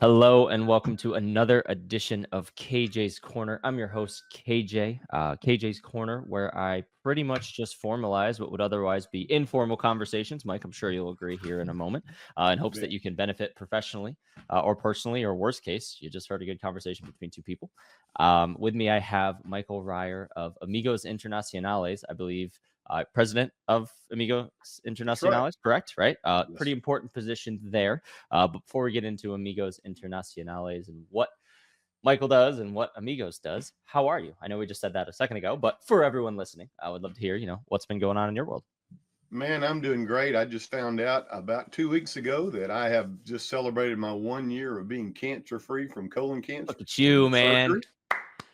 Hello and welcome to another edition of KJ's Corner. I'm your host, KJ. KJ's Corner, where I pretty much just formalize what would otherwise be informal conversations. Mike, I'm sure you'll agree here in a moment, in hopes that you can benefit professionally or personally, or worst case, you just heard a good conversation between two people. With me, I have Michael Ryer of Amigos Internacionales, I believe. President of Amigos Internacionales, correct? Right? Yes. Pretty important position there. Before we get into Amigos Internacionales and what Michael does and what Amigos does, how are you? I know we just said that a second ago, but for everyone listening, I would love to hear, what's been going on in your world. Man, I'm doing great. I just found out about 2 weeks ago that I have just celebrated my 1 year of being cancer-free from colon cancer. Look at you, man. Surgery.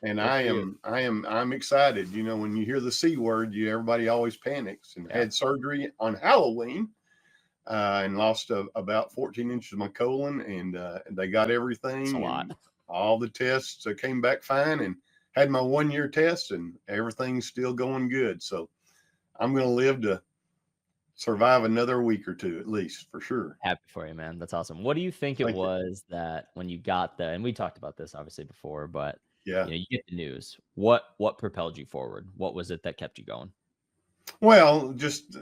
And I'm excited. You know, when you hear the C word, everybody always panics. And I had surgery on Halloween and lost about 14 inches of my colon, and they got everything. That's a lot. All the tests came back fine, and had my 1 year test, and everything's still going good. So I'm going to live to survive another week or two, at least, for sure. Happy for you, man. That's awesome. What do you think it was that when you got and we talked about this obviously before, but you get the news. What propelled you forward? What was it that kept you going? Well, just,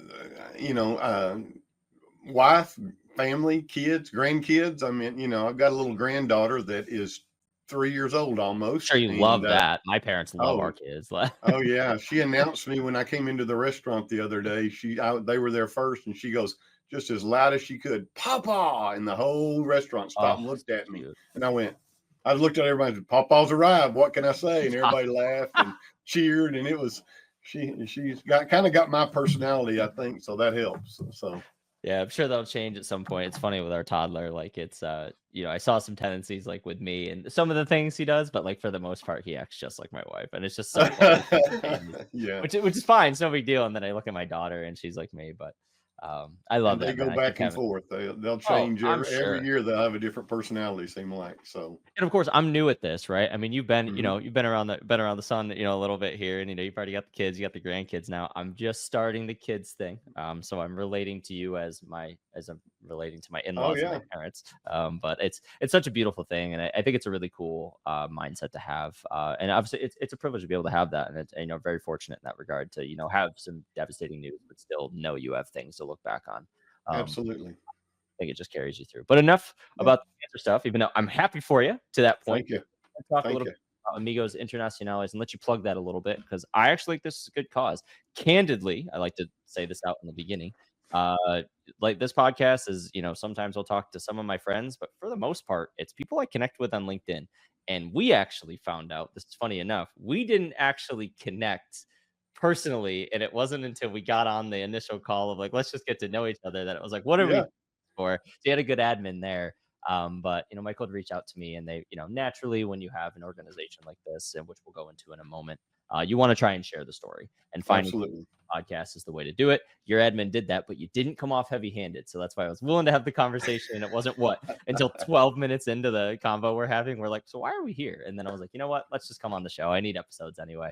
wife, family, kids, grandkids. I mean, I've got a little granddaughter that is 3 years old almost. Sure, you love that. My parents love our kids. Oh, yeah. She announced me when I came into the restaurant the other day. They were there first, and she goes, just as loud as she could, "Papa!" And the whole restaurant stopped and looked at me. And I looked at everybody and said, "Papa's arrived. What can I say?" And everybody laughed and cheered. And it was, she's got my personality, I think. So that helps. So. Yeah, I'm sure that'll change at some point. It's funny with our toddler. Like it's, I saw some tendencies like with me and some of the things he does, but like for the most part, he acts just like my wife. And it's just so funny. Yeah. Which is fine. It's no big deal. And then I look at my daughter and she's like me, but I love that. They go back and forth. They'll change every year. They'll have a different personality, seem like. So, and of course, I'm new at this, right? I mean, you've been, you've been around the sun, a little bit here, and you've already got the kids, you got the grandkids now. I'm just starting the kids thing, so I'm relating to you as I'm relating to my in-laws and my parents. But it's such a beautiful thing, and I think it's a really cool mindset to have. And obviously, it's a privilege to be able to have that, and it's very fortunate in that regard to have some devastating news, but still know you have things to look back on. Absolutely. I think it just carries you through. But enough about the cancer stuff, even though I'm happy for you to that point. Thank you. I'll talk a little bit about Amigos Internacionales and let you plug that a little bit because I actually think this is a good cause. Candidly, I like to say this out in the beginning. Like this podcast is, sometimes I'll talk to some of my friends, but for the most part, it's people I connect with on LinkedIn. And we actually found out, this is funny enough, we didn't actually connect personally, and it wasn't until we got on the initial call of like, let's just get to know each other that it was like, what are we for? So you had a good admin there. But Michael would reach out to me, and they, naturally when you have an organization like this, and which we'll go into in a moment, you want to try and share the story, and finding podcast is the way to do it. Your admin did that, but you didn't come off heavy-handed, so that's why I was willing to have the conversation. And it wasn't until 12 minutes into the convo we're having, we're like, so why are we here? And then I was like, you know what, let's just come on the show. I need episodes anyway.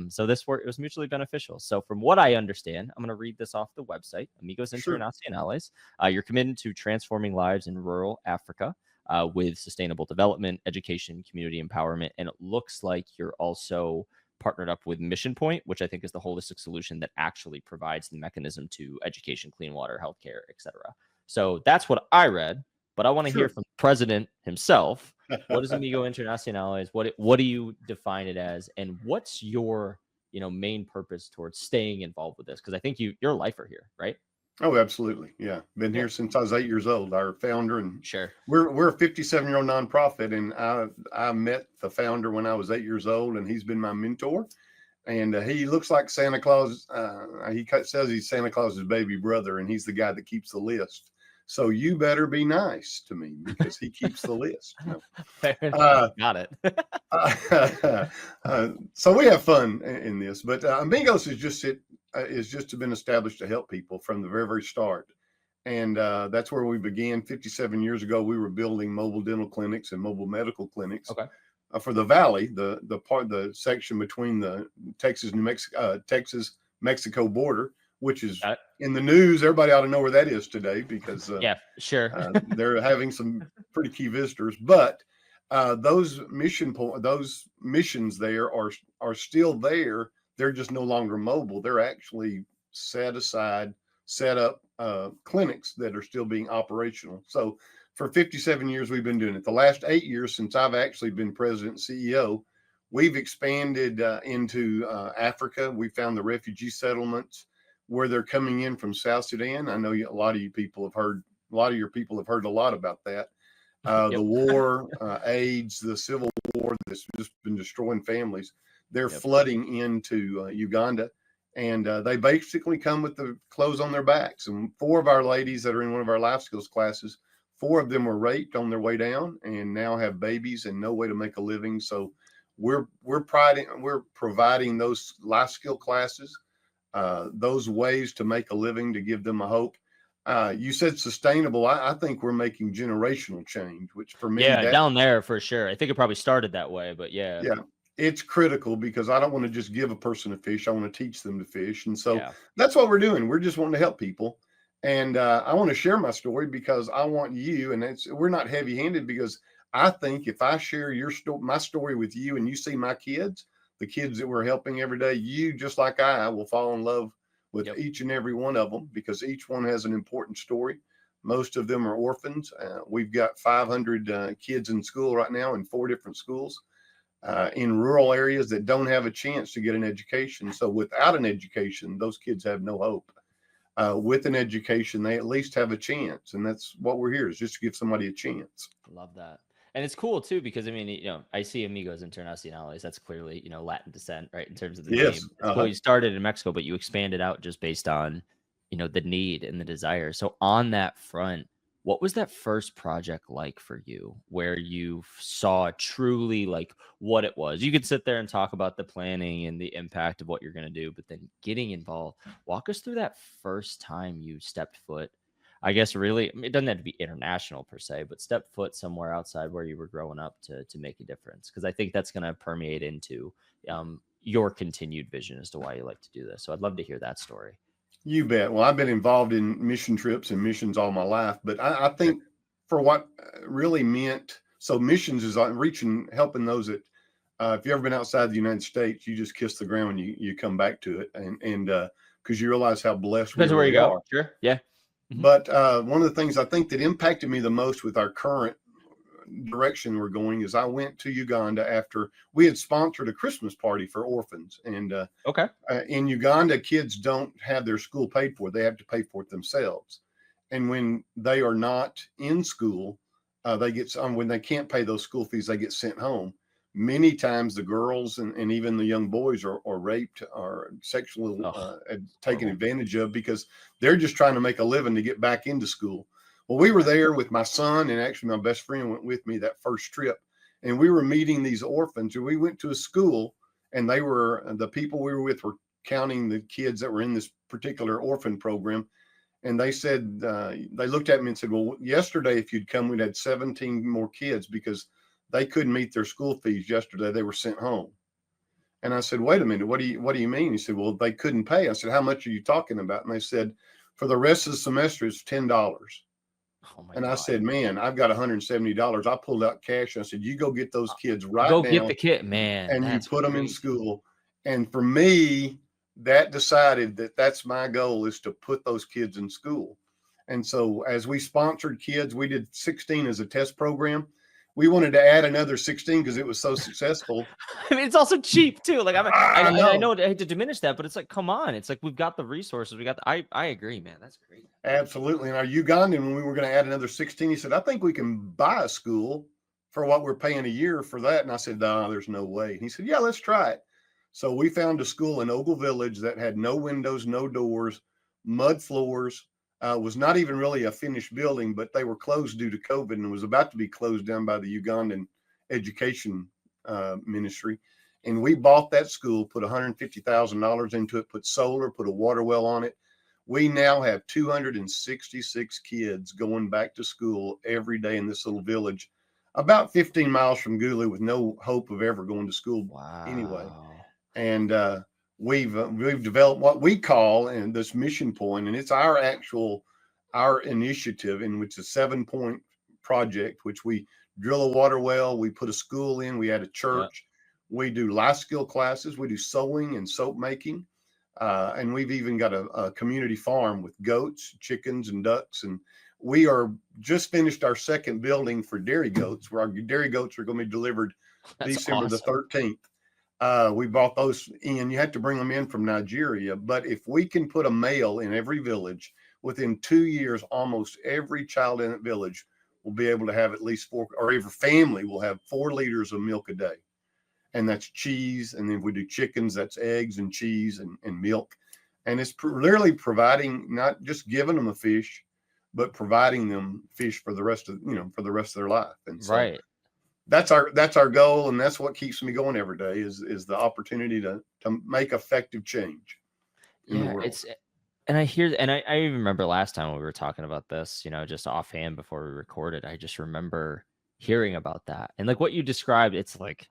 So this work, it was mutually beneficial. So from what I understand, I'm going to read this off the website, Amigos Internacionales. You're committed to transforming lives in rural Africa with sustainable development, education, community empowerment, and it looks like you're also partnered up with Mission Point, which I think is the holistic solution that actually provides the mechanism to education, clean water, healthcare, etc. So that's what I read, but I want to hear from the president himself. What is Amigo Internacionales? What do you define it as? And what's your, main purpose towards staying involved with this? Because I think you're a lifer here, right? Oh, absolutely. Yeah. Been here since I was 8 years old. Our founder, and we're a 57-year-old nonprofit, and I met the founder when I was 8 years old, and he's been my mentor. And he looks like Santa Claus. He says he's Santa Claus's baby brother, and he's the guy that keeps the list. So you better be nice to me because he keeps the list. Got it. So we have fun in this, but Amigos is just been established to help people from the very, very start. And that's where we began 57 years ago. We were building mobile dental clinics and mobile medical clinics for the Valley, the section between the Texas Mexico border. which is in the news. Everybody ought to know where that is today because yeah, sure. They're having some pretty key visitors, but those missions there are still there. They're just no longer mobile. They're actually set up clinics that are still being operational. So for 57 years, we've been doing it. The last 8 years since I've actually been president and CEO, we've expanded into Africa. We found the refugee settlements where they're coming in from South Sudan. I know a lot of your people have heard a lot about that. The war, AIDS, the civil war that's just been destroying families. They're flooding into Uganda, and they basically come with the clothes on their backs. And 4 of our ladies that are in one of our life skills classes, 4 of them were raped on their way down and now have babies and no way to make a living. So we're providing those life skill classes, those ways to make a living, to give them a hope. You said sustainable. I think we're making generational change, which for me, down there for sure. I think it probably started that way, but yeah, it's critical because I don't want to just give a person a fish. I want to teach them to fish. And so that's what we're doing. We're just wanting to help people. And I want to share my story because I want you, and we're not heavy handed, because I think if I share my story with you and you see my kids, the kids that we're helping every day, you, just like I will fall in love with each and every one of them, because each one has an important story. Most of them are orphans. We've got 500 kids in school right now in 4 different schools in rural areas that don't have a chance to get an education. So without an education, those kids have no hope. With an education, they at least have a chance. And that's what we're here, is just to give somebody a chance. Love that. And it's cool too, because I mean, I see Amigos Internacionales. That's clearly, Latin descent, right? In terms of the name. It's cool. You started in Mexico, but you expanded out just based on, the need and the desire. So on that front, what was that first project like for you, where you saw truly like what it was? You could sit there and talk about the planning and the impact of what you're going to do, but then getting involved. Walk us through that first time you stepped foot. I guess really, it doesn't have to be international per se, but step foot somewhere outside where you were growing up to make a difference. Because I think that's going to permeate into your continued vision as to why you like to do this. So I'd love to hear that story. You bet. Well, I've been involved in mission trips and missions all my life, but I think for what really meant, so missions is helping those that, if you've ever been outside the United States, you just kiss the ground when you come back to it. And because you realize how blessed we really are. Sure. Yeah. But one of the things I think that impacted me the most with our current direction we're going is I went to Uganda after we had sponsored a Christmas party for orphans. And in Uganda, kids don't have their school paid for. They have to pay for it themselves. And when they are not in school, when they can't pay those school fees, they get sent home. Many times the girls and even the young boys are raped or sexually taken advantage of, because they're just trying to make a living to get back into school. Well, we were there with my son, and actually my best friend went with me that first trip, and we were meeting these orphans. And we went to a school, and the people we were with were counting the kids that were in this particular orphan program. And they said, they looked at me and said, well, yesterday, if you'd come, we'd had 17 more kids, because they couldn't meet their school fees yesterday. They were sent home. And I said, wait a minute, what do you mean? He said, well, they couldn't pay. I said, how much are you talking about? And they said, for the rest of the semester, it's $10. And I said, man, I've got $170. I pulled out cash. And I said, you go get those kids right now. Go get the kid, man. And you put them in school. And for me, that decided that's my goal, is to put those kids in school. And so as we sponsored kids, we did 16 as a test program. We wanted to add another 16 because it was so successful. I mean, it's also cheap too. Like I know I hate to diminish that, but it's like, come on. It's like, we've got the resources. I agree, man. That's great. Absolutely. And our Ugandan, when we were going to add another 16, he said, I think we can buy a school for what we're paying a year for that. And I said, no, there's no way. And he said, yeah, let's try it. So we found a school in Ogle Village that had no windows, no doors, mud floors. Was not even really a finished building, but they were closed due to COVID, and was about to be closed down by the Ugandan education ministry. And we bought that school, put $150,000 into it, put solar, put a water well on it. We now have 266 kids going back to school every day in this little village, about 15 miles from Gulu, with no hope of ever going to school anyway. And we've developed what we call, and this mission point, and it's our initiative, in which a 7-point project, which we drill a water well, we put a school in, we add a church, we do life skill classes, we do sewing and soap making, and we've even got a community farm with goats, chickens, and ducks. And we are just finished our second building for dairy goats, where our dairy goats are going to be delivered December the 13th. We bought those in. You had to bring them in from Nigeria, but if we can put a male in every village, within 2 years, almost every child in that village will be able to have at least 4, or every family will have 4 liters of milk a day. And that's cheese. And then if we do chickens, that's eggs and cheese and milk. And it's literally providing, not just giving them a fish, but providing them fish for the rest of, for the rest of their life. And so that's our goal. And that's what keeps me going every day is the opportunity to make effective change in the world. And I hear, and I even remember last time when we were talking about this, just offhand before we recorded, I just remember hearing about that. And like what you described, it's like,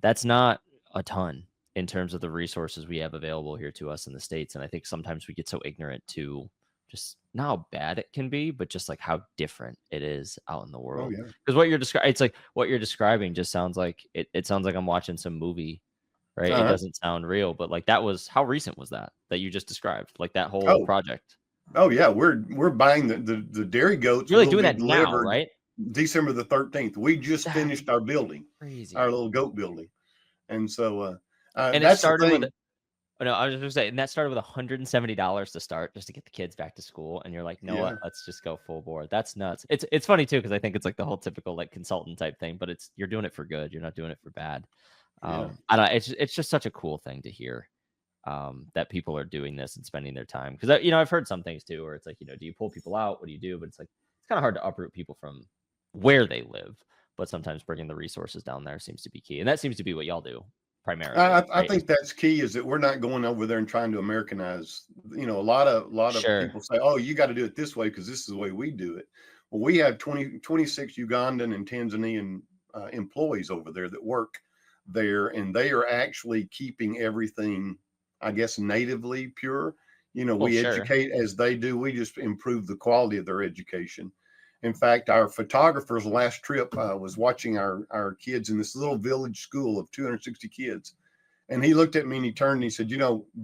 that's not a ton in terms of the resources we have available here to us in the States. And I think sometimes we get so ignorant to just not how bad it can be, but just like how different it is out in the world. Because what you're describing, it's like what you're describing just sounds like it sounds like I'm watching some movie. Right. It doesn't sound real, but like that was, how recent was that you just described? Like that whole project? Oh yeah. We're buying the dairy goats. You're really doing that now, right? December the 13th. We just finished our building, our little goat building. And so, and it started with, no, I was just gonna say, and that started with $170 to start, just to get the kids back to school. And you're like, what? Let's just go full board. That's nuts. It's funny too, because I think it's like the whole typical like consultant type thing, but you're doing it for good. You're not doing it for bad. I don't know. It's just such a cool thing to hear that people are doing this and spending their time. Because I've heard some things too, where it's like, do you pull people out? What do you do? But it's like, it's kind of hard to uproot people from where they live. But sometimes bringing the resources down there seems to be key, and that seems to be what y'all do primarily. I think that's key, is that we're not going over there and trying to Americanize. A lot of people say, oh, you got to do it this way because this is the way we do it. Well, we have 26 Ugandan and Tanzanian employees over there that work there, and they are actually keeping everything, I guess, natively pure. We educate as they do. We just improve the quality of their education. In fact, our photographer's last trip was watching our kids in this little village school of 260 kids. And he looked at me and he turned and he said,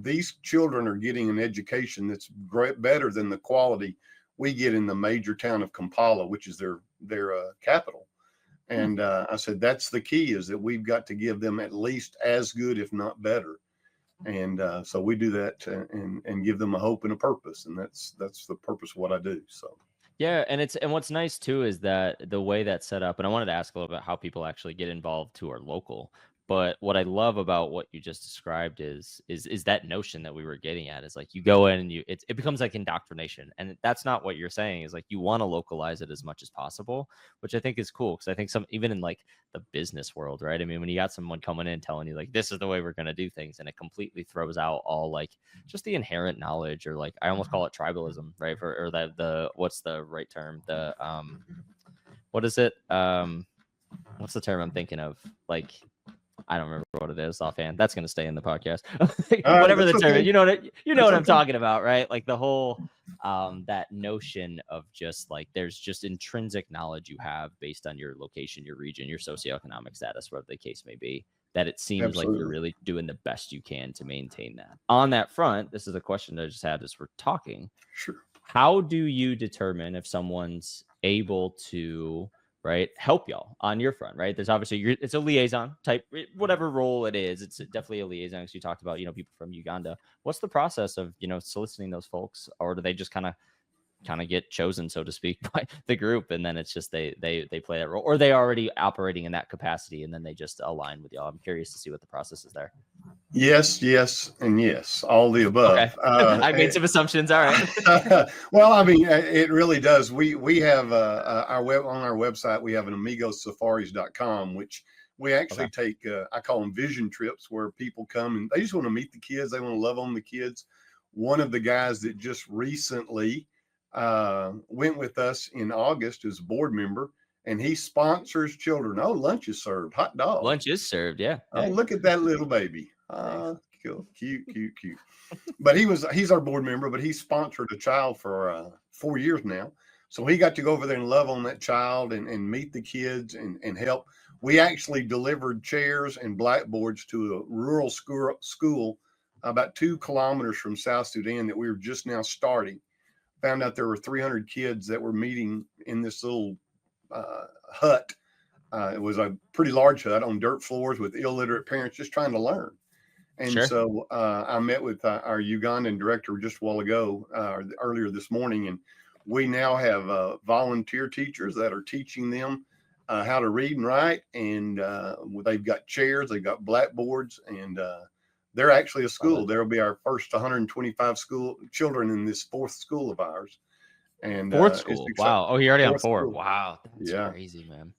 these children are getting an education that's better than the quality we get in the major town of Kampala, which is their capital. And I said, that's the key, is that we've got to give them at least as good, if not better. And so we do that and give them a hope and a purpose. And that's the purpose of what I do. So. Yeah. And what's nice too, is that the way that's set up, and I wanted to ask a little bit how people actually get involved who are local. But what I love about what you just described is that notion that we were getting at, is like you go in and it becomes like indoctrination. And that's not what you're saying, is like you want to localize it as much as possible, which I think is cool. Because I think even in like the business world, right? I mean, when you got someone coming in telling you like, this is the way we're going to do things, and it completely throws out all like just the inherent knowledge, or like I almost call it tribalism, right? Or that what's the right term? What is it? What's the term I'm thinking of? Like, I don't remember what it is offhand. That's going to stay in the podcast. Whatever the term, you know what I'm talking about, right? Like the whole that notion of just like there's just intrinsic knowledge you have based on your location, your region, your socioeconomic status, whatever the case may be, that it seems like you're really doing the best you can to maintain that. On that front, this is a question that I just had as we're talking. Sure. How do you determine if someone's able to help y'all on your front, right? There's obviously it's a liaison type, whatever role it is. It's definitely a liaison, because you talked about, people from Uganda. What's the process of, soliciting those folks, or do they just kind of get chosen, so to speak, by the group, and then it's just they play that role, or are they already operating in that capacity and then they just align with y'all? I'm curious to see what the process is there. Yes, and yes, all the above. Okay. I made some assumptions. All right. Well, I mean, it really does. We have on our website, we have an amigossafaris.com, which we actually take, I call them vision trips, where people come and they just want to meet the kids. They want to love on the kids. One of the guys that just recently went with us in August is a board member, and he sponsors children. Oh, lunch is served, hot dog. Lunch is served, yeah. Oh, look at that little baby. cool. Cute. But he's our board member, but he's sponsored a child for 4 years now. So he got to go over there and love on that child and meet the kids and help. We actually delivered chairs and blackboards to a rural school about 2 kilometers from South Sudan that we were just now starting. Found out there were 300 kids that were meeting in this little hut. It was a pretty large hut on dirt floors with illiterate parents just trying to learn. And so I met with our Ugandan director just a while ago, earlier this morning, and we now have volunteer teachers that are teaching them how to read and write. And they've got chairs, they've got blackboards, and they're actually a school. There'll be our first 125 school children in this 4th school of ours. And 4th school. Wow. Oh, you're already on 4. School. Wow. That's crazy, man.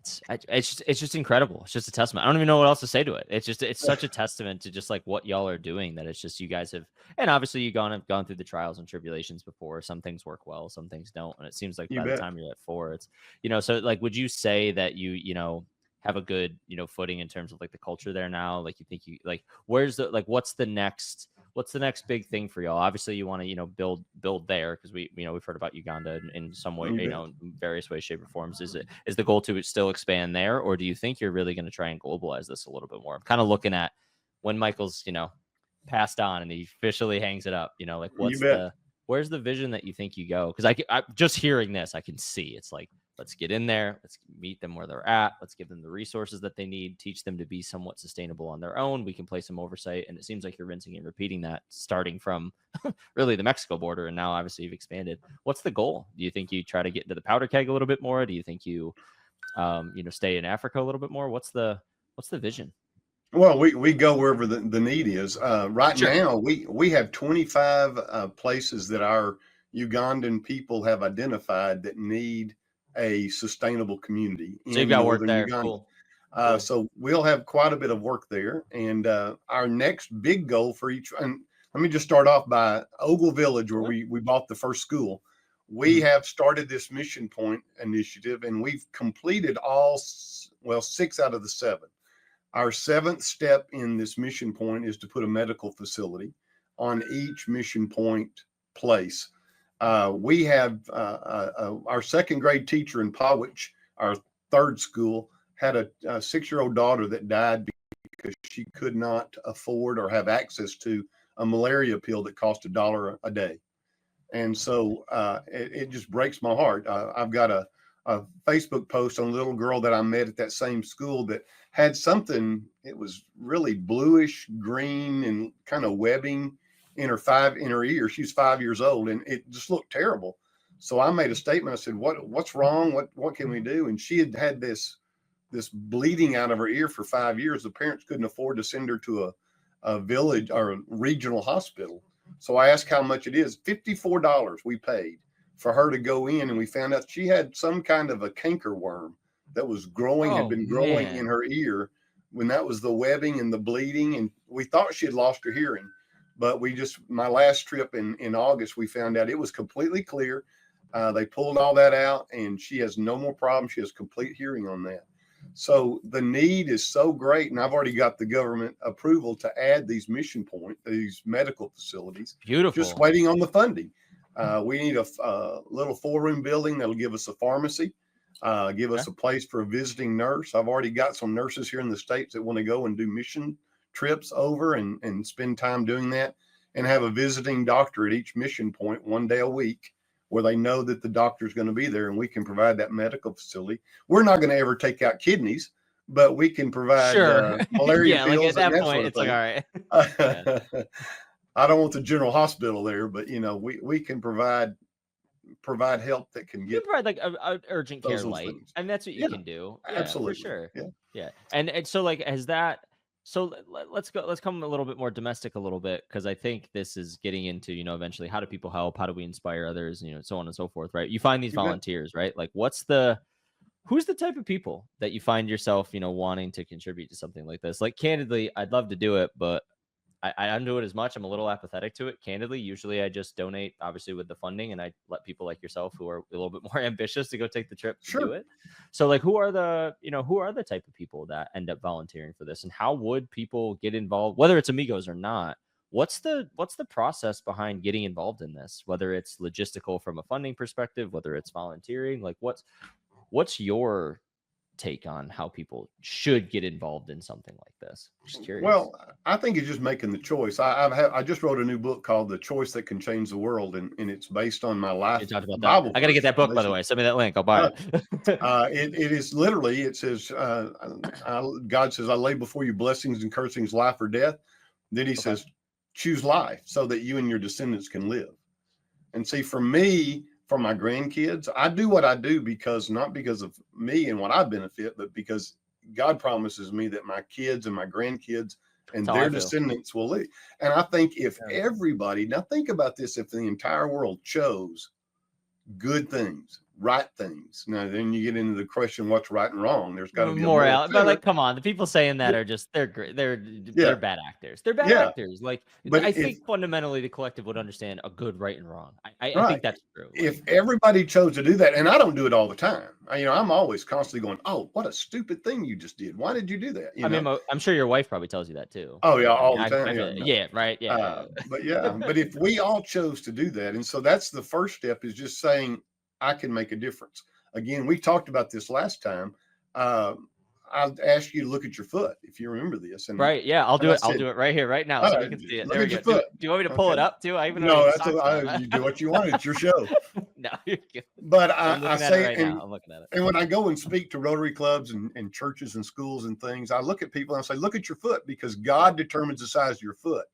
It's just incredible. It's just a testament. I don't even know what else to say to it. It's such a testament to just like what y'all are doing, that it's just, you guys have, and obviously have gone through the trials and tribulations before. Some things work well, some things don't. And it seems like by the time you're at 4, it's, so like, would you say that you have a good, footing in terms of like the culture there now? Like, you think where's the, like, what's the next big thing for y'all? Obviously you want to, build there, because we've heard about Uganda in some way, in various ways, shape, or forms. Is the goal to still expand there, or do you think you're really going to try and globalize this a little bit more? I'm kind of looking at when Michael's, passed on and he officially hangs it up, like where's the vision that you think you go? Because I just hearing this, I can see it's like, let's get in there. Let's meet them where they're at. Let's give them the resources that they need, teach them to be somewhat sustainable on their own. We can play some oversight. And it seems like you're rinsing and repeating that, starting from really the Mexico border. And now obviously you've expanded. What's the goal? Do you think you try to get into the powder keg a little bit more? Do you think you, stay in Africa a little bit more? What's the vision? Well, we go wherever the need is. Right now, we have 25 places that our Ugandan people have identified that need a sustainable community. So you've got work there. Uganda. Cool. So we'll have quite a bit of work there. And our next big goal for each, and let me just start off by Ogle Village, where we bought the first school. We have started this Mission Point initiative, and we've completed 6 out of the 7. Our 7th step in this Mission Point is to put a medical facility on each Mission Point place. We have our 2nd grade teacher in Powich, our 3rd school, had a 6-year-old daughter that died because she could not afford or have access to a malaria pill that cost $1 a day. And so it just breaks my heart. I've got a Facebook post on a little girl that I met at that same school that had something, it was really bluish green and kind of webbing in her ear. She was 5 years old, and it just looked terrible. So I made a statement. I said, what's wrong? What can we do? And she had this bleeding out of her ear for 5 years. The parents couldn't afford to send her to a village or a regional hospital. So I asked how much it is. $54 we paid for her to go in, and we found out she had some kind of a canker worm that was growing, had been growing in her ear, when that was the webbing and the bleeding. And we thought she had lost her hearing. But my last trip in August, we found out it was completely clear. They pulled all that out, and she has no more problems. She has complete hearing on that. So the need is so great. And I've already got the government approval to add these Mission Point, these medical facilities. Beautiful. Just waiting on the funding. We need a little 4-room building that'll give us a pharmacy, give us a place for a visiting nurse. I've already got some nurses here in the States that want to go and do mission trips over and spend time doing that, and have a visiting doctor at each Mission Point 1 day a week, where they know that the doctor's going to be there, and we can provide that medical facility. We're not going to ever take out kidneys, but we can provide malaria pills. Like at that point, it's like, all right. I don't want the general hospital there, but we can provide help that can get provide like a urgent care light, and that's what you can do. Yeah, absolutely, for sure. Yeah. And so like, has that? So let's come a little bit more domestic a little bit, because I think this is getting into, eventually, how do people help? How do we inspire others? So on and so forth, right? You find these volunteers, right? Like, who's the type of people that you find yourself, wanting to contribute to something like this? Like, candidly, I'd love to do it, but I don't do it as much. I'm a little apathetic to it, candidly. Usually I just donate, obviously, with the funding, and I let people like yourself who are a little bit more ambitious to go take the trip to do it. So like, who are the type of people that end up volunteering for this, and how would people get involved, whether it's Amigos or not? What's the process behind getting involved in this, whether it's logistical from a funding perspective, whether it's volunteering? Like, what's your take on how people should get involved in something like this? Just curious. Well, I think it's just making the choice. I just wrote a new book called The Choice That Can Change the World, and it's based on my life. You talked about Bible that. I got to get that book, by the way. Send me that link. I'll buy it. It is literally, it says, God says, I lay before you blessings and cursings, life or death. Then he says, choose life so that you and your descendants can live. And see, for me, for my grandkids, I do what I do not because of me and what I benefit, but because God promises me that my kids and my grandkids and their descendants will live. And I think if everybody, now think about this, if the entire world chose good things, right things. Now, then you get into the question, what's right and wrong? There's got to be more out, but like, come on, the people saying that are just, they're great. They're bad actors. They're bad actors. Like, but I think fundamentally the collective would understand a good, right, and wrong. I think that's true. If everybody chose to do that, and I don't do it all the time, I'm always constantly going, oh, what a stupid thing you just did. Why did you do that? I mean, I'm sure your wife probably tells you that too. Oh yeah, all the time. Yeah, right. Yeah. But if we all chose to do that, and so that's the first step, is just saying, I can make a difference. Again, we talked about this last time. I asked you to look at your foot, if you remember this. And right, yeah, I'll do it. I'll do it right here, right now, so we can see it. There we go. Do you want me to pull it up too? I even know. No, you do what you want. It's your show. No, you're good. But I say, right now. I'm looking at it. And when I go and speak to Rotary clubs and churches and schools and things, I look at people and I say, look at your foot, because God determines the size of your foot,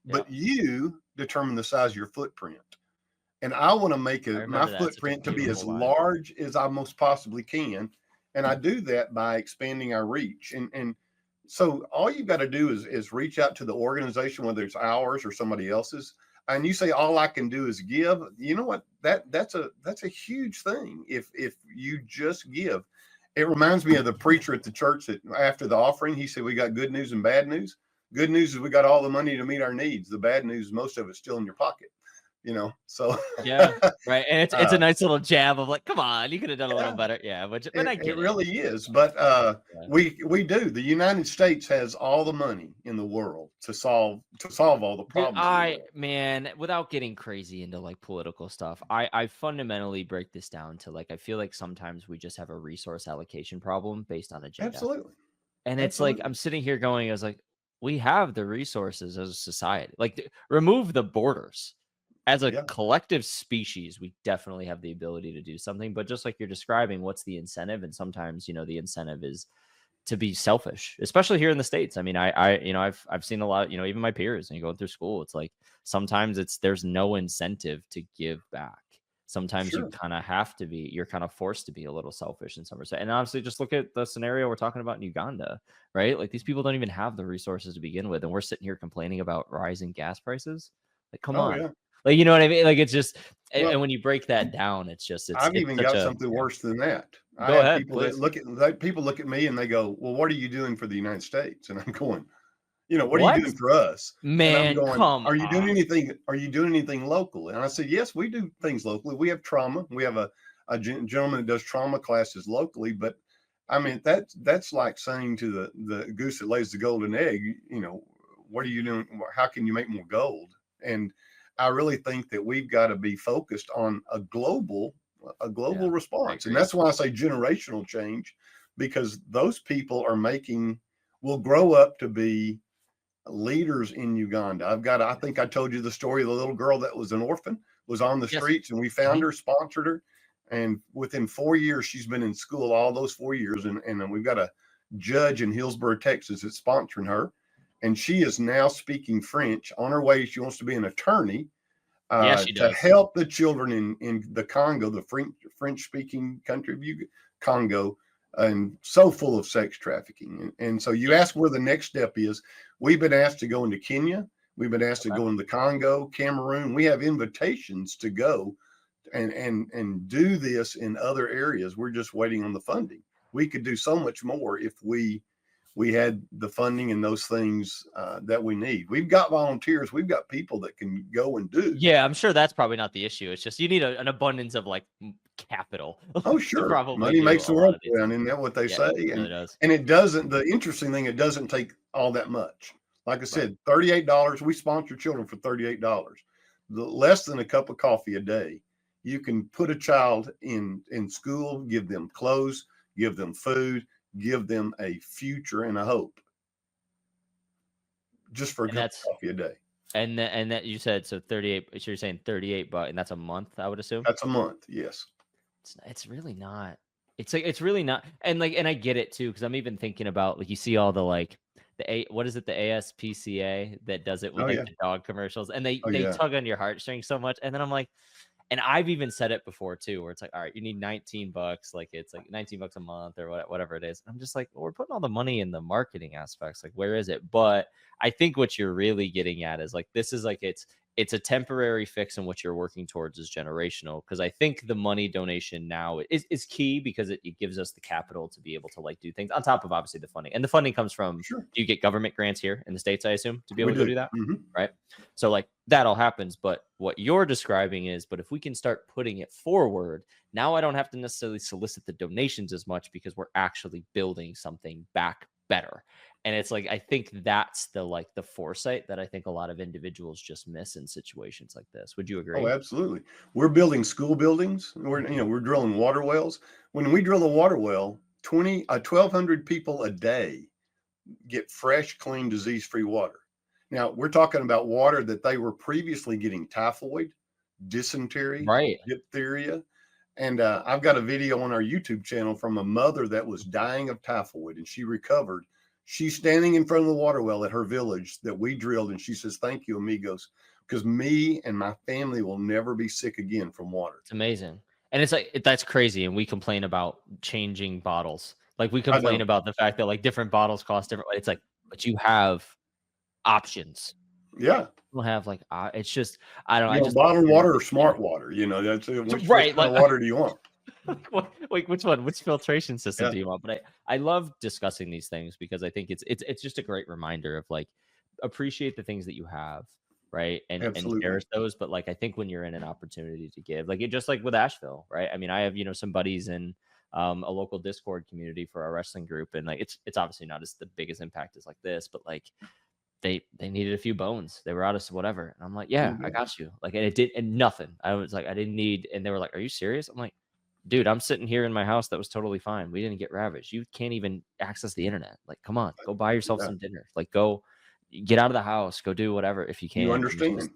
but you determine the size of your footprint. And I want to make my footprint to be as large as I most possibly can. And I do that by expanding our reach. And so all you've got to do is reach out to the organization, whether it's ours or somebody else's. And you say, all I can do is give. You know what? That's a huge thing. If you just give. It reminds me of the preacher at the church that after the offering, he said, we got good news and bad news. Good news is we got all the money to meet our needs. The bad news, most of it's still in your pocket. So yeah, right. And it's a nice little jab of like, come on, you could have done a little better. Yeah, but I get it really is. But we do. The United States has all the money in the world to solve all the problems. Man, without getting crazy into like political stuff, I fundamentally break this down to like, I feel like sometimes we just have a resource allocation problem based on agenda. Absolutely. And it's like, I'm sitting here going, I was like, we have the resources as a society. Like, remove the borders. As a collective species, we definitely have the ability to do something, but just like you're describing, what's the incentive? And sometimes, the incentive is to be selfish, especially here in the States. I mean, I've seen a lot, even my peers and going through school, it's like, sometimes there's no incentive to give back. Sometimes you kind of have to be, you're kind of forced to be a little selfish in some respect. And honestly, just look at the scenario we're talking about in Uganda, right? Like, these people don't even have the resources to begin with. And we're sitting here complaining about rising gas prices. Like, come on. Yeah. Like, you know what I mean? Like, it's just, and when you break that down, it's just, I've even got something worse than that. Go ahead. People look at me and they go, well, what are you doing for the United States? And I'm going, what are you doing for us? Man, are you doing anything local? And I said, yes, we do things locally. We have trauma. We have a gentleman that does trauma classes locally, but I mean, that's like saying to the goose that lays the golden egg, what are you doing? How can you make more gold? And I really think that we've got to be focused on a global response. And that's why I say generational change, because those people will grow up to be leaders in Uganda. I think I told you the story of the little girl that was an orphan, was on the streets, and we found her, sponsored her. And within 4 years, she's been in school all those 4 years. And we've got a judge in Hillsborough, Texas, that's sponsoring her. And she is now speaking French. On her way, she wants to be an attorney to help the children in the Congo, the French-speaking country of Congo, and so full of sex trafficking. And so you ask where the next step is. We've been asked to go into Kenya. We've been asked to go into Congo, Cameroon. We have invitations to go and do this in other areas. We're just waiting on the funding. We could do so much more if we we had the funding and those things that we need. We've got volunteers. We've got people that can go and do. Yeah, I'm sure that's probably not the issue. It's just you need an abundance of like capital. Oh, to sure. probably Money do makes a the lot world of these go round. things. Isn't that what they Yeah, say? it really does. And it doesn't, the interesting thing, it doesn't take all that much. Like I said, $38. We sponsor children for $38. Less than a cup of coffee a day. You can put a child in school, give them clothes, give them food, give them a future and a hope. Just for a cup of coffee a day. And that you said, so 38, so you're saying 38 bucks, and that's a month, I would assume? That's a month, yes. It's really not. It's like, it's really not. And like, and I get it too, because I'm even thinking about, like, you see all the, like, what is it, the ASPCA that does it with the dog commercials, and they tug on your heartstrings so much. And then I'm like, and I've even said it before too, where it's like, all right, you need 19 bucks, like it's like 19 bucks a month or whatever it is. And I'm just like, well, we're putting all the money in the marketing aspects. Like, where is it? But I think what you're really getting at is like, this is like, it's a temporary fix, and what you're working towards is generational. Because I think the money donation now is key, because it gives us the capital to be able to like do things on top of obviously the funding. And the funding comes from, do you get government grants here in the States, I assume, to be able to go do that? Right. So like that all happens. But what you're describing is, but if we can start putting it forward, now I don't have to necessarily solicit the donations as much, because we're actually building something back better. And it's like, I think that's the foresight that I think a lot of individuals just miss in situations like this. Would you agree? Oh, absolutely. We're building school buildings. We're drilling water wells. When we drill a water well, 1,200 people a day get fresh, clean, disease-free water. Now, we're talking about water that they were previously getting typhoid, dysentery, diphtheria. And I've got a video on our YouTube channel from a mother that was dying of typhoid, and she recovered. She's standing in front of the water well at her village that we drilled, and she says, "Thank you, Amigos, because me and my family will never be sick again from water." It's amazing. And it's like, that's crazy. And we complain about changing bottles. Like, we complain about the fact that like different bottles cost different. It's like, but you have options. Yeah. We'll have like, it's just, I don't know. I just bottled water or smart water, that's which kind of water do you want? Like which one? Which filtration system do you want? But I love discussing these things, because I think it's just a great reminder of like, appreciate the things that you have, right? And cherish those. But like, I think when you're in an opportunity to give, like, it just like with Asheville, right? I mean, I have some buddies in a local Discord community for our wrestling group, and like it's obviously not as the biggest impact as like this, but like they needed a few bones. They were out of whatever, and I'm like, yeah, I got you. Like, and it did, and nothing. I was like, I didn't need, and they were like, are you serious? I'm like, dude, I'm sitting here in my house that was totally fine. We didn't get ravaged. You can't even access the internet. Like, come on, go buy yourself some dinner. Like, go get out of the house, go do whatever if you can. You understand?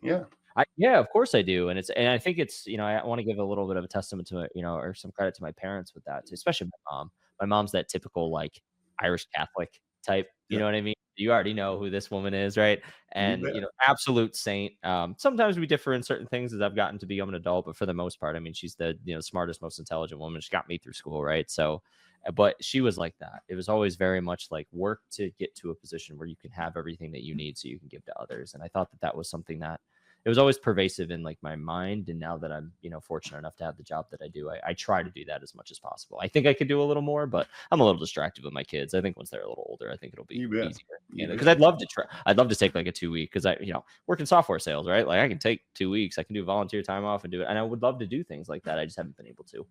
Yeah, of course I do. And I think it's, I want to give a little bit of a testament to it, or some credit to my parents with that too, especially my mom. My mom's that typical like Irish Catholic type, you know what I mean? You already know who this woman is, right? And absolute saint. Sometimes we differ in certain things as I've gotten to become an adult, but for the most part, I mean, she's the smartest, most intelligent woman. She got me through school, right? So, but she was like that. It was always very much like, work to get to a position where you can have everything that you need so you can give to others. And I thought that was something that it was always pervasive in like my mind. And now that I'm, fortunate enough to have the job that I do, I try to do that as much as possible. I think I could do a little more, but I'm a little distracted with my kids. I think once they're a little older, I think it'll be easier. Because I'd love to try. I'd love to take like a 2 week, because I, work in software sales, right? Like, I can take 2 weeks. I can do volunteer time off and do it. And I would love to do things like that. I just haven't been able to.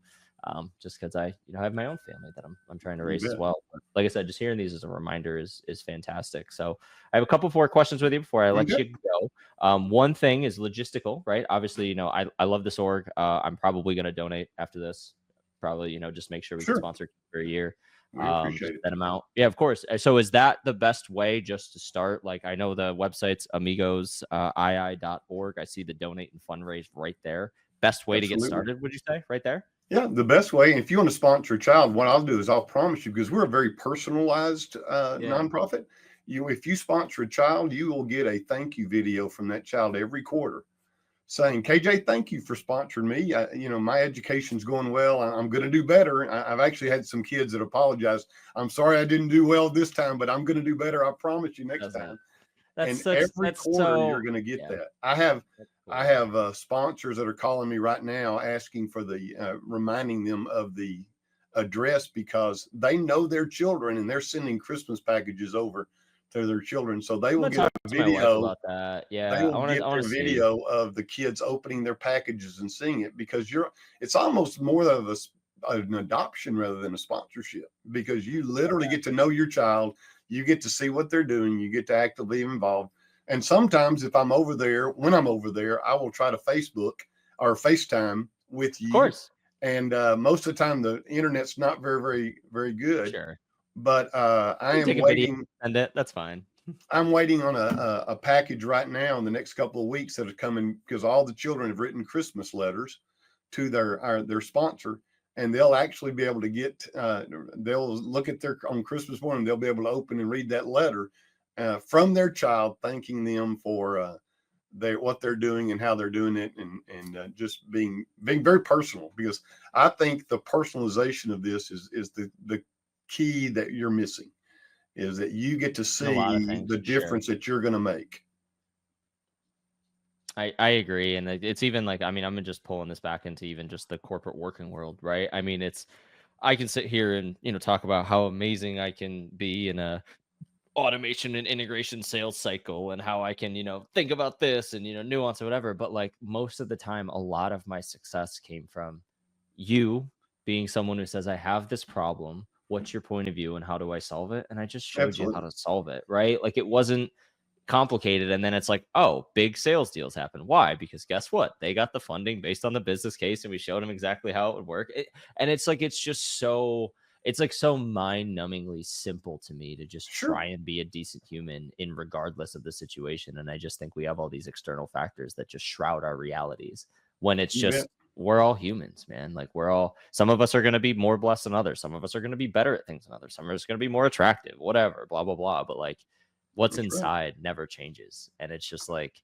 Just because I, have my own family that I'm trying to raise as well. But like I said, just hearing these as a reminder is fantastic. So I have a couple more questions with you before I let you go. One thing is logistical, right? Obviously, I love this org. I'm probably going to donate after this. Probably, just make sure we can sponsor for a year. Appreciate that amount. Yeah, of course. So is that the best way just to start? Like, I know the website's amigos, ii.org. I see the donate and fundraise right there. Best way to get started, would you say, right there? Yeah, the best way. If you want to sponsor a child, what I'll do is I'll promise you, because we're a very personalized nonprofit. If you sponsor a child, you will get a thank you video from that child every quarter saying, KJ, thank you for sponsoring me. My education's going well. I'm going to do better. I've actually had some kids that apologize. I'm sorry I didn't do well this time, but I'm going to do better. I promise you next time. Every quarter you're going to get that. I have sponsors that are calling me right now asking for the reminding them of the address, because they know their children and they're sending Christmas packages over to their children. So they will get a video about that. Yeah, they will get their video of the kids opening their packages and seeing it, because it's almost more of an adoption rather than a sponsorship, because you literally get to know your child. You get to see what they're doing. You get to actively involved. And sometimes when I'm over there, I will try to Facebook or FaceTime with you. Of course. And most of the time the internet's not very, very, very good. Sure. But I am waiting. And that's fine. I'm waiting on a package right now in the next couple of weeks that are coming, because all the children have written Christmas letters to their sponsor, and they'll actually be able to get, they'll look at on Christmas morning, they'll be able to open and read that letter from their child, thanking them for what they're doing and how they're doing it, and just being very personal, because I think the personalization of this is the key that you're missing, is that you get to see the difference that you're going to make. I agree. And it's even like, I mean, I'm just pulling this back into even just the corporate working world, right? I mean, I can sit here and, talk about how amazing I can be in a automation and integration sales cycle, and how I can, think about this and, nuance or whatever. But like most of the time, a lot of my success came from you being someone who says, I have this problem. What's your point of view and how do I solve it? And I just showed you how to solve it, right? Like it wasn't complicated. And then it's like, oh, big sales deals happen. Why? Because guess what? They got the funding based on the business case, and we showed them exactly how it would work. And it's like, it's so mind-numbingly simple to me to just try and be a decent human in regardless of the situation. And I just think we have all these external factors that just shroud our realities, when it's just, we're all humans, man. Like some of us are going to be more blessed than others. Some of us are going to be better at things than others. Some of us are going to be more attractive, whatever, blah, blah, blah. But like, what's inside never changes. And it's just like,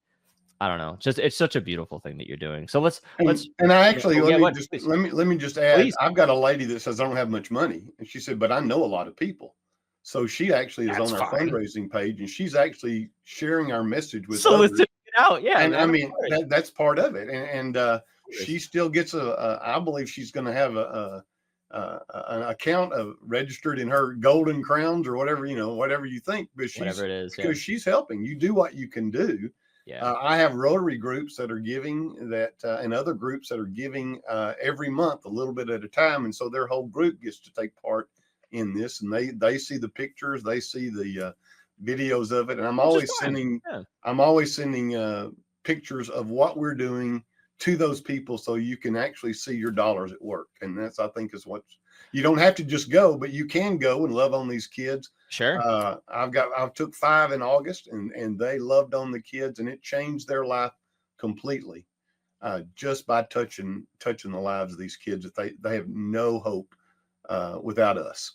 I don't know, it's such a beautiful thing that you're doing. So let's and I actually let me just add, please. I've got a lady that says I don't have much money, and she said, but I know a lot of people. So she actually is on our fundraising page, and she's actually sharing our message with others. It out. Yeah. And I mean, that's part of it. And she still gets I believe she's going to have an account registered in her Golden Crowns or whatever, whatever you think, but whatever it is, because she's helping you do what you can do. Yeah. I have Rotary groups that are giving and other groups that are giving every month a little bit at a time. And so their whole group gets to take part in this, and they see the pictures, they see the videos of it. And I'm always sending pictures of what we're doing to those people, so you can actually see your dollars at work. And that's, I think, is what you don't have to just go, but you can go and love on these kids. Sure. I took 5 in August, and they loved on the kids, and it changed their life completely, just by touching the lives of these kids that they have no hope without us.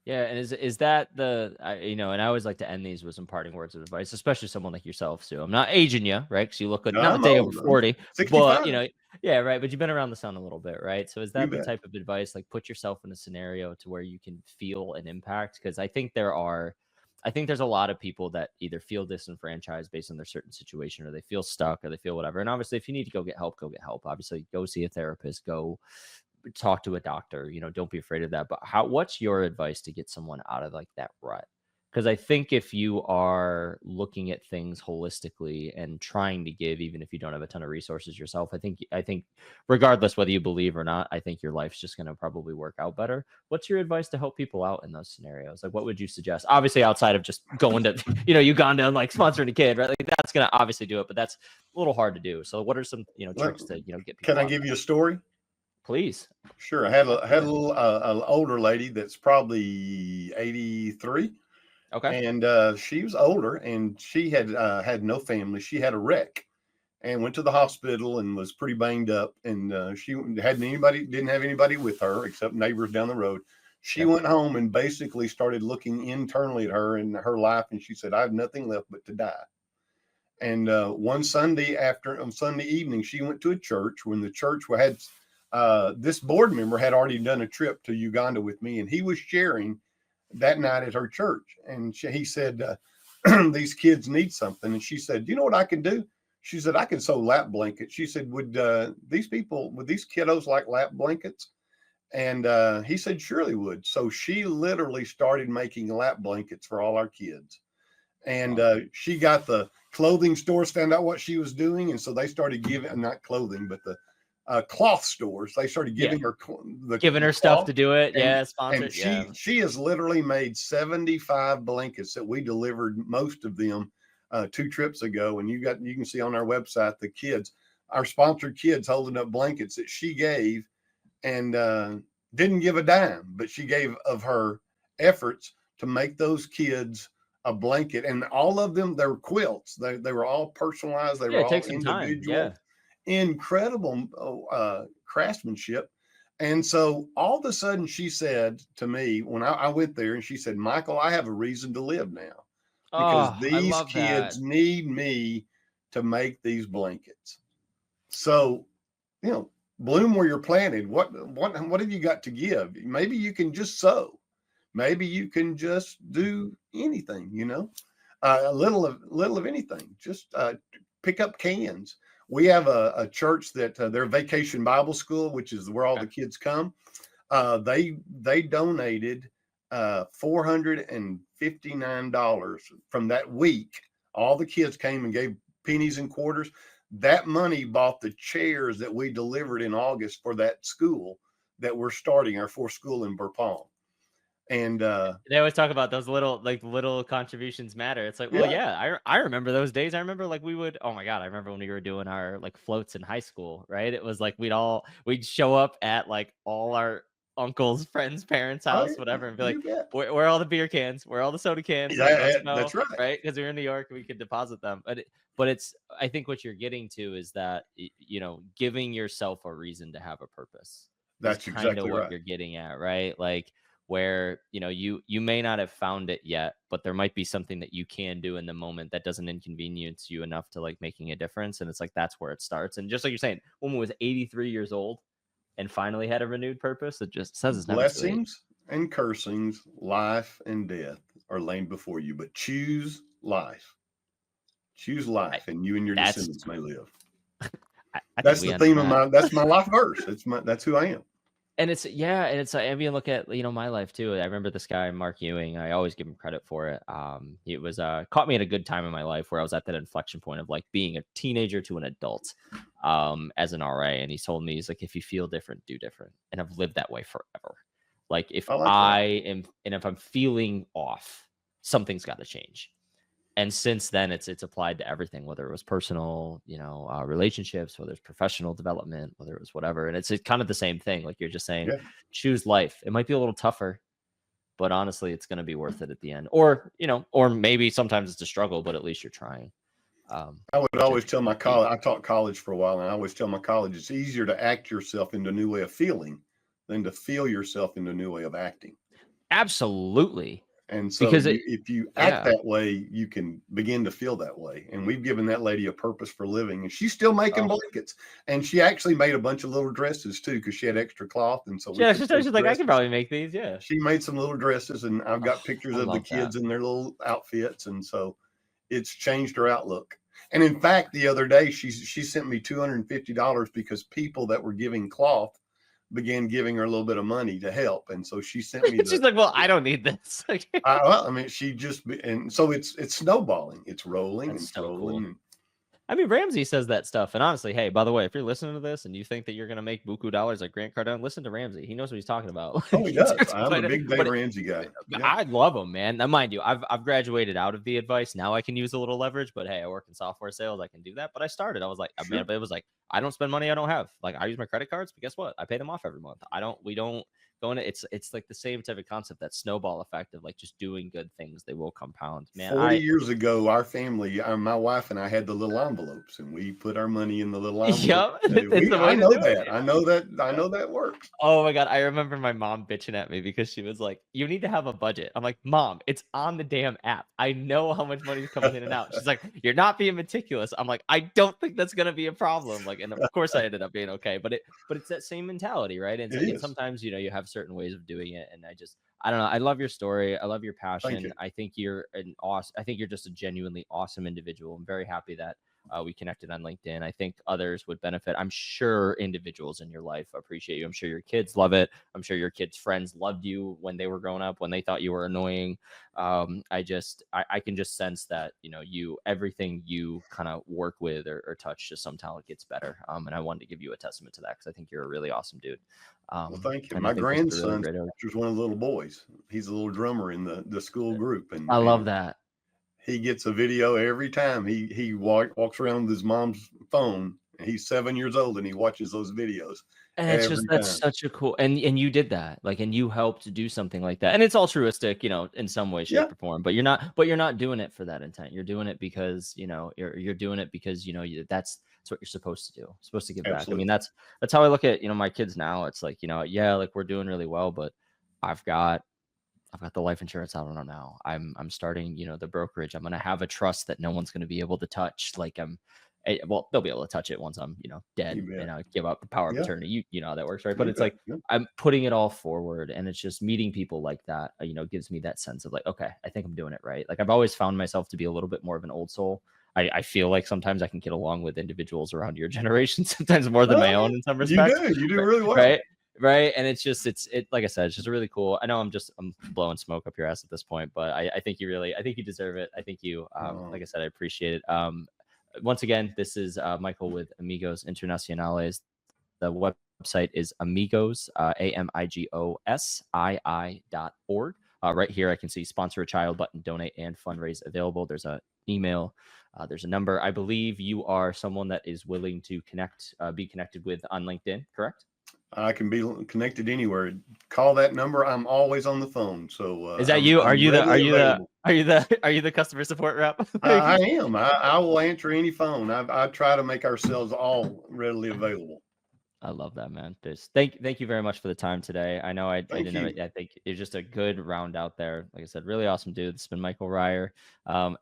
Yeah, and is that and I always like to end these with some parting words of advice, especially someone like yourself, Sue. I'm not aging you, right? Because you look good, not a day over 40, 65. But yeah, right. But you've been around the sun a little bit, right? So is that the type of advice, like put yourself in a scenario to where you can feel an impact? Because I think there's a lot of people that either feel disenfranchised based on their certain situation, or they feel stuck, or they feel whatever. And obviously, if you need to go get help, go get help. Obviously, go see a therapist, go talk to a doctor, don't be afraid of that. But what's your advice to get someone out of like that rut? Because I think if you are looking at things holistically and trying to give, even if you don't have a ton of resources yourself, I think regardless whether you believe or not, I think your life's just going to probably work out better. What's your advice to help people out in those scenarios? Like, what would you suggest? Obviously, outside of just going to, Uganda and like sponsoring a kid, right? Like that's going to obviously do it, but that's a little hard to do. So what are some, tricks to, get people? Can I give you a story? Please. Sure. I had a little an older lady that's probably 83. Okay. And she was older, and she had no family. She had a wreck and went to the hospital and was pretty banged up. And she didn't have anybody with her except neighbors down the road. She went home and basically started looking internally at her and her life. And she said, I have nothing left but to die. And one Sunday on Sunday evening, she went to a church when the church had this board member had already done a trip to Uganda with me, and he was sharing that night at her church. And he said, these kids need something. And she said, you know what I can do? She said, I can sew lap blankets. She said, would these kiddos like lap blankets? And he said Shirley would. So she literally started making lap blankets for all our kids. And she got the clothing stores found out what she was doing, and so they started giving, not clothing, but the cloth stores. They started giving her giving her stuff to do it. And, Yeah, sponsored. She has literally made 75 blankets that we delivered, most of them 2 trips ago. And you can see on our website the kids, our sponsored kids, holding up blankets that she gave, and didn't give a dime, but she gave of her efforts to make those kids a blanket. And all of them, they were quilts. They were all personalized. They were all individual. Incredible craftsmanship. And so all of a sudden she said to me when I went there, and she said, Michael, I have a reason to live now, because these kids need me to make these blankets. So, bloom where you're planted. What have you got to give? Maybe you can just sew. Maybe you can just do anything, a little of anything. Just pick up cans. We have a church that their Vacation Bible School, which is where all the kids come. They donated $459 from that week. All the kids came and gave pennies and quarters. That money bought the chairs that we delivered in August for that school that we're starting, our 4th school in Burpon. And they always talk about those little contributions matter. It's like, well, yeah, I remember those days. I remember we would, oh my God, I remember when we were doing our floats in high school, right? It was we'd show up at all our uncles, friends, parents' house, whatever, and be like, where are all the beer cans? Where are all the soda cans? That's right. Right? Because we were in New York, we could deposit them. But it's, I think what you're getting to is that, giving yourself a reason to have a purpose. That's exactly what you're getting at, right? Where you may not have found it yet, but there might be something that you can do in the moment that doesn't inconvenience you enough to making a difference. And it's that's where it starts. And just like you're saying, woman was 83 years old and finally had a renewed purpose. It just says it's blessings and cursings, life and death are laid before you, but choose life. Choose life, and you and your descendants may live. That's the theme of that's my life verse. That's who I am. And it's, I mean, look at, my life too. I remember this guy, Mark Ewing. I always give him credit for it. It was, caught me at a good time in my life where I was at that inflection point of being a teenager to an adult, as an RA. And he told me, he's like, if you feel different, do different. And I've lived that way forever. If if I'm feeling off, something's got to change. And since then, it's applied to everything, whether it was personal, relationships, whether it's professional development, whether it was whatever. And it's kind of the same thing. Like you're just saying, choose life. It might be a little tougher, but honestly, it's going to be worth it at the end. Or, or maybe sometimes it's a struggle, but at least you're trying. I would always tell my college, I taught college for a while, and I always tell my college, it's easier to act yourself into a new way of feeling than to feel yourself into a new way of acting. Absolutely. And so if you act that way, you can begin to feel that way. And we've given that lady a purpose for living, and she's still making blankets. And she actually made a bunch of little dresses too, because she had extra cloth. And so she's like, I can probably make these. Yeah. She made some little dresses, and I've got pictures of the kids in their little outfits. And so it's changed her outlook. And in fact, the other day, she sent me $250 because people that were giving cloth began giving her a little bit of money to help. And so she sent me she's like, well, I don't need this. I mean, and so it's snowballing. It's rolling. That's and rolling. Cool. I mean, Ramsey says that stuff. And honestly, hey, by the way, if you're listening to this and you think that you're going to make buku dollars like Grant Cardone, listen to Ramsey. He knows what he's talking about. Oh, he does. I'm a big Dave Ramsey guy. Yeah. I love him, man. Now, mind you, I've graduated out of the advice. Now I can use a little leverage, but hey, I work in software sales. I can do that. But I started. I was like, man, but it was like, I don't spend money I don't have. I use my credit cards, but guess what? I pay them off every month. We don't go into it's like the same type of concept, that snowball effect of just doing good things. They will compound. Man, 40 years ago, our family, my wife and I had the little envelopes, and we put our money in the little envelopes. Yep. I know that. I know that works. Oh my God. I remember my mom bitching at me because she was like, you need to have a budget. I'm like, Mom, it's on the damn app. I know how much money is coming in and out. She's like, you're not being meticulous. I'm like, I don't think that's going to be a problem. And of course I ended up being okay, but it's that same mentality, right? And sometimes, you have certain ways of doing it. And I don't know. I love your story. I love your passion. I think you're I think you're just a genuinely awesome individual. I'm very happy that we connected on LinkedIn. I think others would benefit. I'm sure individuals in your life appreciate you. I'm sure your kids love it. I'm sure your kids' friends loved you when they were growing up, when they thought you were annoying. I can just sense that, everything you kind of work with or touch, just somehow it gets better. And I wanted to give you a testament to that, because I think you're a really awesome dude. Well, thank you. And My I think this is a really grandson great. is one of the little boys. He's a little drummer in the school group, I love and that. he gets a video every time he walks around with his mom's phone. He's 7 years old and he watches those videos And it's just, every that's time. such a cool, and you did that, like, and you helped do something like that. And it's altruistic, in some way, Yeah, shape, or form, but you're not doing it for that intent. You're doing it because, you're doing it because, that's what you're supposed to do. You're supposed to give back. I mean, absolutely. that's how I look at, my kids now. It's like, yeah, like, we're doing really well, but I've got the life insurance. I don't know now. I'm starting, the brokerage. I'm gonna have a trust that no one's gonna be able to touch. Like, well, they'll be able to touch it once I'm, dead, You bet. and I give up the power of Yeah, attorney. You know how that works, right? But you it's bet. like, Yeah. I'm putting it all forward, and it's just meeting people like that. Gives me that sense of like, okay, I think I'm doing it right. Like, I've always found myself to be a little bit more of an old soul. I feel like sometimes I can get along with individuals around your generation, sometimes more than my Oh, own in some you respects. do. You do really Right. well. Right. And it's just, like I said, it's just really cool. I know I'm blowing smoke up your ass at this point, but I think I think you deserve it. I think you, like I said, I appreciate it. Once again, this is Michael with Amigos Internacionales. The website is Amigos, AMIGOSII.org. Right here, I can see sponsor a child button, donate, and fundraise available. There's an email. There's a number. I believe you are someone that is willing to be connected with on LinkedIn, correct? I can be connected anywhere. Call that number. I'm always on the phone, so Is that I'm you? Are I'm you the readily available. are you the customer support rep? I am. I will answer any phone. I try to make ourselves all readily available. I love that, man. Just thank you very much for the time today. I know I Thank didn't have you. it. I think it's just a good round out there. Like I said, really awesome dude. This has been Michael Ryer.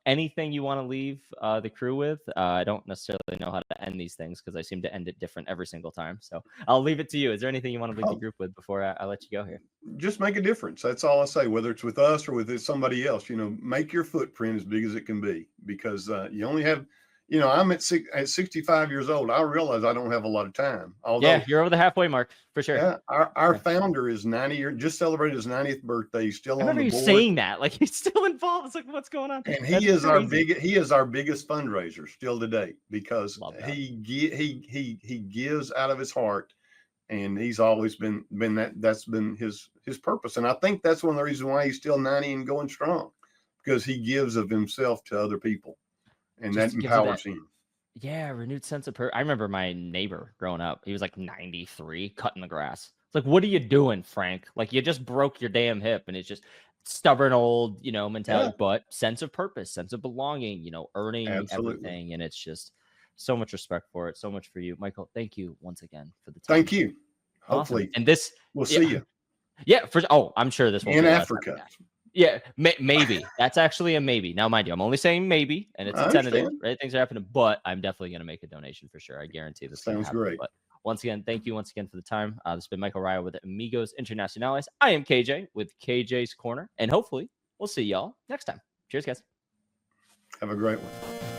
Anything you want to leave the crew with? I don't necessarily know how to end these things, because I seem to end it different every single time. So I'll leave it to you. Is there anything you want to leave the Oh, group with before I let you go here? just make a difference. That's all I say. Whether it's with us or with somebody else, make your footprint as big as it can be, because you only have. I'm at 65 years old. I realize I don't have a lot of time. Yeah, Although, you're over the halfway mark for sure. yeah, our Yeah. founder is 90 years, just celebrated his 90th birthday. He's still I on remember the you board. saying that. Like, he's still involved. It's like, what's going on? And That's crazy. he is our biggest fundraiser still today, because Love that. he gives out of his heart, and he's always been that's been his purpose. And I think that's one of the reasons why he's still 90 and going strong, because he gives of himself to other people, and that Just gives you that. empowers him. Yeah, renewed sense of I remember my neighbor growing up. He was like 93, cutting the grass. It's like, what are you doing, Frank? Like, you just broke your damn hip, and it's just stubborn old, Yeah, mentality, but sense of purpose, sense of belonging, earning absolutely. everything. And it's just so much respect for it. So much for you, Michael. Thank you once again for the time. Thank you. Awesome. Hopefully And this, we'll see yeah, you yeah, I'm sure this won't in be the last time. Africa. Yeah, maybe. That's actually a maybe. Now, mind you, I'm only saying maybe, and it's I a tentative, understand. right? Things are happening, but I'm definitely going to make a donation for sure. I guarantee this is going to Sounds happen. great. But once again, thank you once again for the time. This has been Michael Ryer with Amigos Internacionales. I am KJ with KJ's Corner, and hopefully we'll see y'all next time. Cheers, guys. Have a great one.